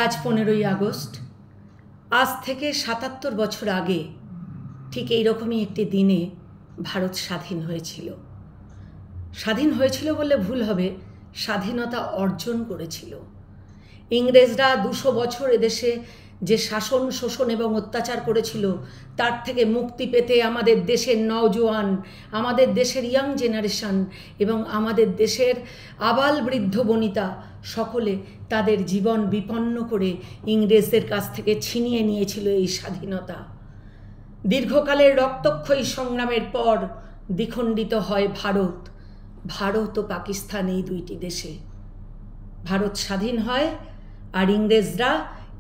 আজ 15ই আগস্ট। আজ থেকে ৭৭ বছর আগে ঠিক এইরকমই একটি দিনে ভারত স্বাধীন হয়েছিল। স্বাধীন হয়েছিল বললে ভুল হবে, স্বাধীনতা অর্জন করেছিল। ইংরেজরা 200 বছর এদেশে যে শাসন, শোষণ এবং অত্যাচার করেছিল তার থেকে মুক্তি পেতে আমাদের দেশের নওজোয়ান, আমাদের দেশের ইয়াং জেনারেশন এবং আমাদের দেশের আবাল বৃদ্ধ বনিতা সকলে তাদের জীবন বিপন্ন করে ইংরেজদের কাছ থেকে ছিনিয়ে নিয়েছিল এই স্বাধীনতা। দীর্ঘকালের রক্তক্ষয়ী সংগ্রামের পর দ্বিখণ্ডিত হয় ভারত ও পাকিস্তান, এই দুইটি দেশে। ভারত স্বাধীন হয় আর ইংরেজরা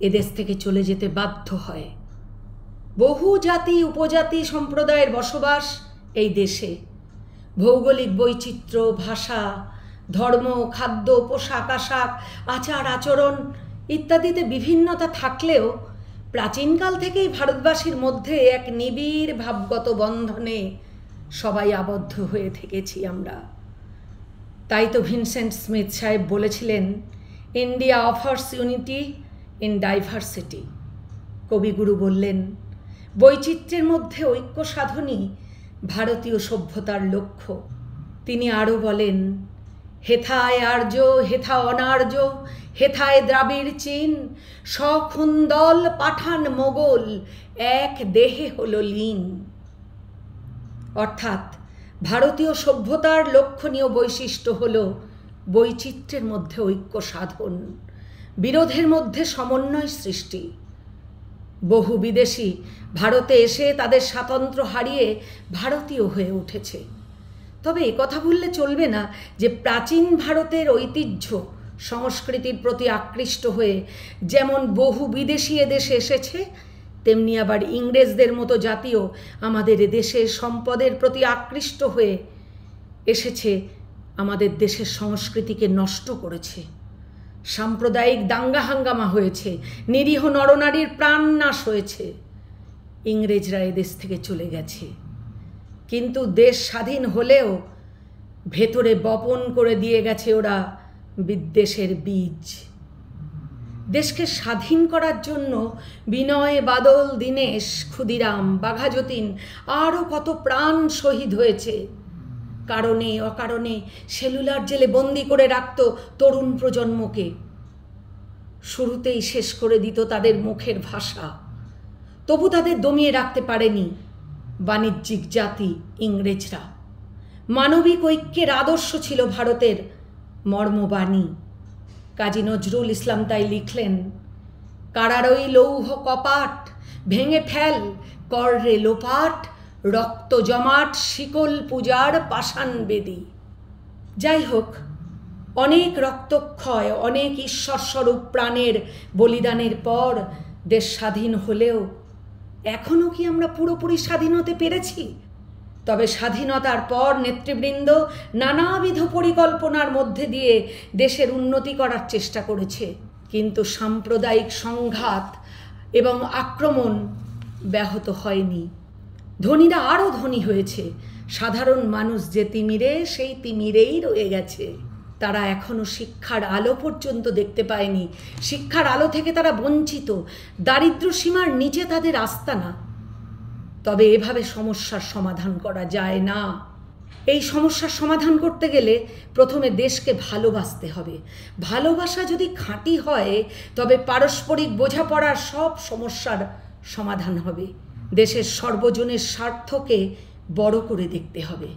এদেশ থেকে চলে যেতে বাধ্য হয়। বহু জাতি উপজাতি সম্প্রদায়ের বসবাস এই দেশে। ভৌগোলিক বৈচিত্র্য, ভাষা, ধর্ম, খাদ্য, পোশাক আশাক, আচার আচরণ ইত্যাদিতে বিভিন্নতা থাকলেও প্রাচীনকাল থেকেই ভারতবাসীর মধ্যে এক নিবিড় ভাবগত বন্ধনে সবাই আবদ্ধ হয়ে থেকেছি আমরা। তাই তো ভিনসেন্ট স্মিথ সাহেব বলেছিলেন, India offers unity in diversity. কবিগুরু বললেন, বৈচিত্র্যের মধ্যে ঐক্য সাধনই ভারতীয় সভ্যতার লক্ষ্য। তিনি আরও বলেন, হেথায় আর্য, হেথা অনার্য, হেথায় দ্রাবিড় চীন, সখুন্দল পাঠান মোগল, এক দেহে হলো লীন। অর্থাৎ ভারতীয় সভ্যতার লক্ষণীয় বৈশিষ্ট্য হল বৈচিত্র্যের মধ্যে ঐক্য সাধন, বিরোধের মধ্যে সমন্বয় সৃষ্টি। বহু বিদেশি ভারতে এসে তাদের স্বাতন্ত্র্য হারিয়ে ভারতীয় হয়ে উঠেছে। তবে একথা ভুললে চলবে না যে প্রাচীন ভারতের ঐতিহ্য সংস্কৃতির প্রতি আকৃষ্ট হয়ে যেমন বহু বিদেশি এদেশে এসেছে, তেমনি আবার ইংরেজদের মতো জাতীয় আমাদের এদেশের সম্পদের প্রতি আকৃষ্ট হয়ে এসেছে, আমাদের দেশের সংস্কৃতিকে নষ্ট করেছে। সাম্প্রদায়িক দাঙ্গা হাঙ্গামা হয়েছে, নিরীহ নরনারীর প্রাণ নাশ হয়েছে। ইংরেজরা এদেশ থেকে চলে গেছে, কিন্তু দেশ স্বাধীন হলেও ভেতরে বপন করে দিয়ে গেছে ওরা বিদ্বেষের বীজ। দেশকে স্বাধীন করার জন্য বিনয়, বাদল, দীনেশ, ক্ষুদিরাম, বাঘা যতীন আরও কত প্রাণ শহীদ হয়েছে। কারণে অকারণে সেলুলার জেলে বন্দি করে রাখত তরুণ প্রজন্মকে। শুরুতেই শেষ করে দিত তাদের মুখের ভাষা, তবু তাদের দমিয়ে রাখতে পারেনি বাণিজ্যিক জাতি ইংরেজরা। মানবিক ঐক্যের আদর্শ ছিল ভারতের মর্মবাণী। কাজী নজরুল ইসলাম তাই লিখলেন, কারারই লৌহ কপাট, ভেঙে ফেল কর রে লোপাট, রক্ত জমাট শিকল পূজার পাষাণ বেদী। যাই হোক, অনেক রক্তক্ষয়, অনেক ঈশ্বরস্বরূপ প্রাণের বলিদানের পর দেশ স্বাধীন হলেও এখনও কি আমরা পুরোপুরি স্বাধীন হতে পেরেছি? তবে স্বাধীনতার পর নেতৃবৃন্দ নানাবিধ পরিকল্পনার মধ্যে দিয়ে দেশের উন্নতি করার চেষ্টা করেছে, কিন্তু সাম্প্রদায়িক সংঘাত এবং আক্রমণ ব্যাহত হয়নি। ধনীরা আরও ধনী হয়েছে, সাধারণ মানুষ যে তিমিরে সেই তিমিরেই রয়ে গেছে। তারা এখনও শিক্ষার আলো পর্যন্ত দেখতে পায়নি, শিক্ষার আলো থেকে তারা বঞ্চিত, দারিদ্র সীমার নিচে তাদের আস্তানা। তবে এভাবে সমস্যার সমাধান করা যায় না। এই সমস্যার সমাধান করতে গেলে প্রথমে দেশকে ভালোবাসতে হবে। ভালোবাসা যদি খাঁটি হয় তবে পারস্পরিক বোঝাপড়ার সব সমস্যার সমাধান হবে। দেশের সর্বজনের স্বার্থকে বড় করে দেখতে হবে।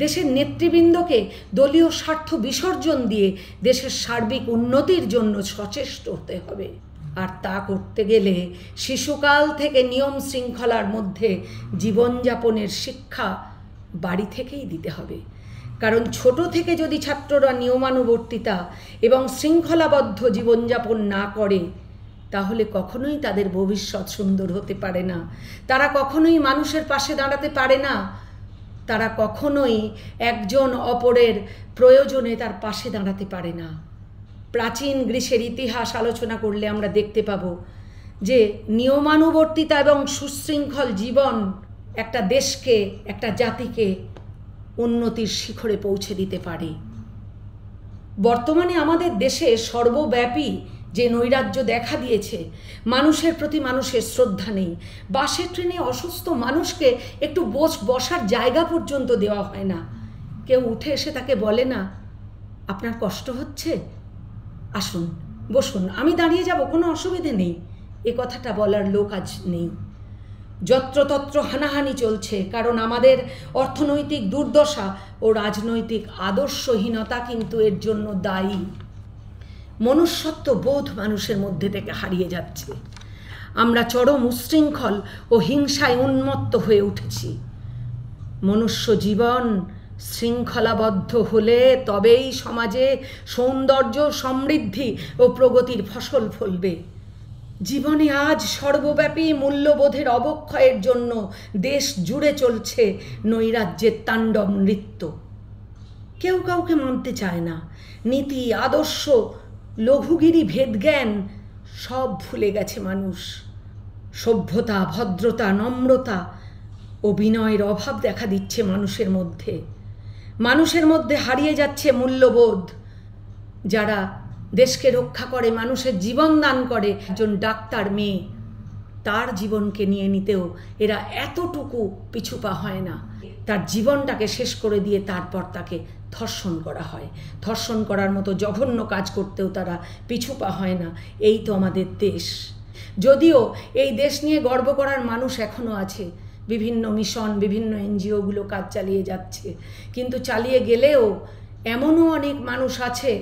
দেশের নেতৃবৃন্দকে দলীয় স্বার্থ বিসর্জন দিয়ে দেশের সার্বিক উন্নতির জন্য সচেষ্ট হতে হবে। আর তা করতে গেলে শিশুকাল থেকে নিয়ম শৃঙ্খলার মধ্যে জীবনযাপনের শিক্ষা বাড়ি থেকেই দিতে হবে। কারণ ছোট থেকে যদি ছাত্ররা নিয়মানুবর্তিতা এবং শৃঙ্খলাবদ্ধ জীবনযাপন না করে, তাহলে কখনোই তাদের ভবিষ্যৎ সুন্দর হতে পারে না। তারা কখনোই মানুষের পাশে দাঁড়াতে পারে না। তারা কখনোই একজন অপরের প্রয়োজনে তার পাশে দাঁড়াতে পারে না। প্রাচীন গ্রীসের ইতিহাস আলোচনা করলে আমরা দেখতে পাব যে নিয়মানুবর্তিতা এবং সুশৃঙ্খল জীবন একটা দেশকে, একটা জাতিকে উন্নতির শিখরে পৌঁছে দিতে পারে। বর্তমানে আমাদের দেশে সর্বব্যাপী যে নৈরাজ্য দেখা দিয়েছে, মানুষের প্রতি মানুষের শ্রদ্ধা নেই। বাসে ট্রেনে অসুস্থ মানুষকে একটু বসার জায়গা পর্যন্ত দেওয়া হয় না। কেউ উঠে এসে তাকে বলে না, আপনার কষ্ট হচ্ছে, আসুন বসুন, আমি দাঁড়িয়ে যাব, কোনো অসুবিধে নেই। এ কথাটা বলার লোক আজ নেই। যত্রতত্র হানাহানি চলছে, কারণ আমাদের অর্থনৈতিক দুর্দশা ও রাজনৈতিক আদর্শহীনতা কিন্তু এর জন্য দায়ী। মনুষ্যত্ব বোধ মানুষের মধ্যে থেকে হারিয়ে যাচ্ছে। আমরা চরম উচ্ছৃঙ্খল ও হিংসায় উন্মত্ত হয়ে উঠেছি। মনুষ্য জীবন শৃঙ্খলাবদ্ধ হলে তবেই সমাজে সৌন্দর্য, সমৃদ্ধি ও প্রগতির ফসল ফলবে। জীবনে আজ সর্বব্যাপী মূল্যবোধের অবক্ষয়ের জন্য দেশ জুড়ে চলছে নৈরাজ্যের তাণ্ডব নৃত্য। কেউ কাউকে মানতে চায় না। নীতি, আদর্শ, লঘুগিরি, ভেদজ্ঞান সব ভুলে গেছে মানুষ। সভ্যতা, ভদ্রতা, নম্রতা ও বিনয়ের অভাব দেখা দিচ্ছে মানুষের মধ্যে। মানুষের মধ্যে হারিয়ে যাচ্ছে মূল্যবোধ। যারা দেশকে রক্ষা করে, মানুষের জীবন দান করে, একজন ডাক্তার মেয়ে, তার জীবনকে নিয়ে নিতেও এরা এতটুকু পিছুপা হয় না। তার জীবনটাকে শেষ করে দিয়ে তারপর তাকে ধর্ষণ করা হয়। ধর্ষণ করার মতো জঘন্য কাজ করতেও তারা পিছুপা হয় না। এই তো আমাদের দেশ। যদিও এই দেশ নিয়ে গর্ব করার মানুষ এখনও আছে, বিভিন্ন মিশন, বিভিন্ন এনজিওগুলো কাজ চালিয়ে যাচ্ছে, কিন্তু চালিয়ে গেলেও এমনও অনেক মানুষ আছে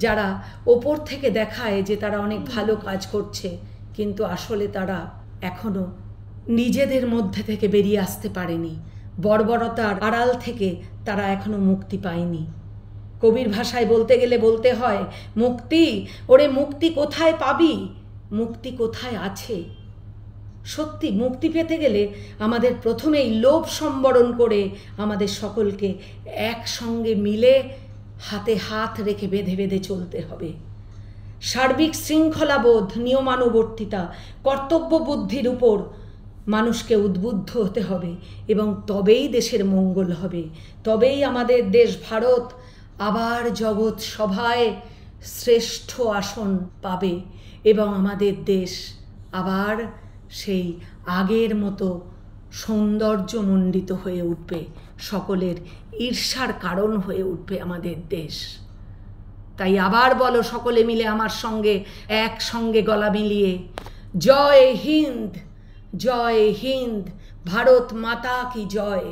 যারা ওপর থেকে দেখায় যে তারা অনেক ভালো কাজ করছে, কিন্তু আসলে তারা এখনও নিজেদের মধ্যে থেকে বেরিয়ে আসতে পারেনি। বর্বরতার আড়াল থেকে তারা এখনও মুক্তি পায়নি। কবির ভাষায় বলতে গেলে বলতে হয়, মুক্তি, ওরে মুক্তি কোথায় পাবি, মুক্তি কোথায় আছে। সত্যি মুক্তি পেতে গেলে আমাদের প্রথমেই লোভ সম্বরণ করে আমাদের সকলকে একসঙ্গে মিলে হাতে হাত রেখে বেঁধে বেঁধে চলতে হবে। সার্বিক শৃঙ্খলাবোধ, নিয়মানুবর্তিতা, কর্তব্য বুদ্ধির উপর মানুষকে উদ্বুদ্ধ হতে হবে, এবং তবেই দেশের মঙ্গল হবে। তবেই আমাদের দেশ ভারত আবার জগৎ সভায় শ্রেষ্ঠ আসন পাবে, এবং আমাদের দেশ আবার সেই আগের মতো সৌন্দর্যমণ্ডিত হয়ে উঠবে। সকলের ঈর্ষার কারণ হয়ে উঠবে আমাদের দেশ। তাই আবার বলো সকলে মিলে আমার সঙ্গে, একসঙ্গে গলা মিলিয়ে, জয় হিন্দ, জয় হিন্দ, ভারত মাতা কি জয়।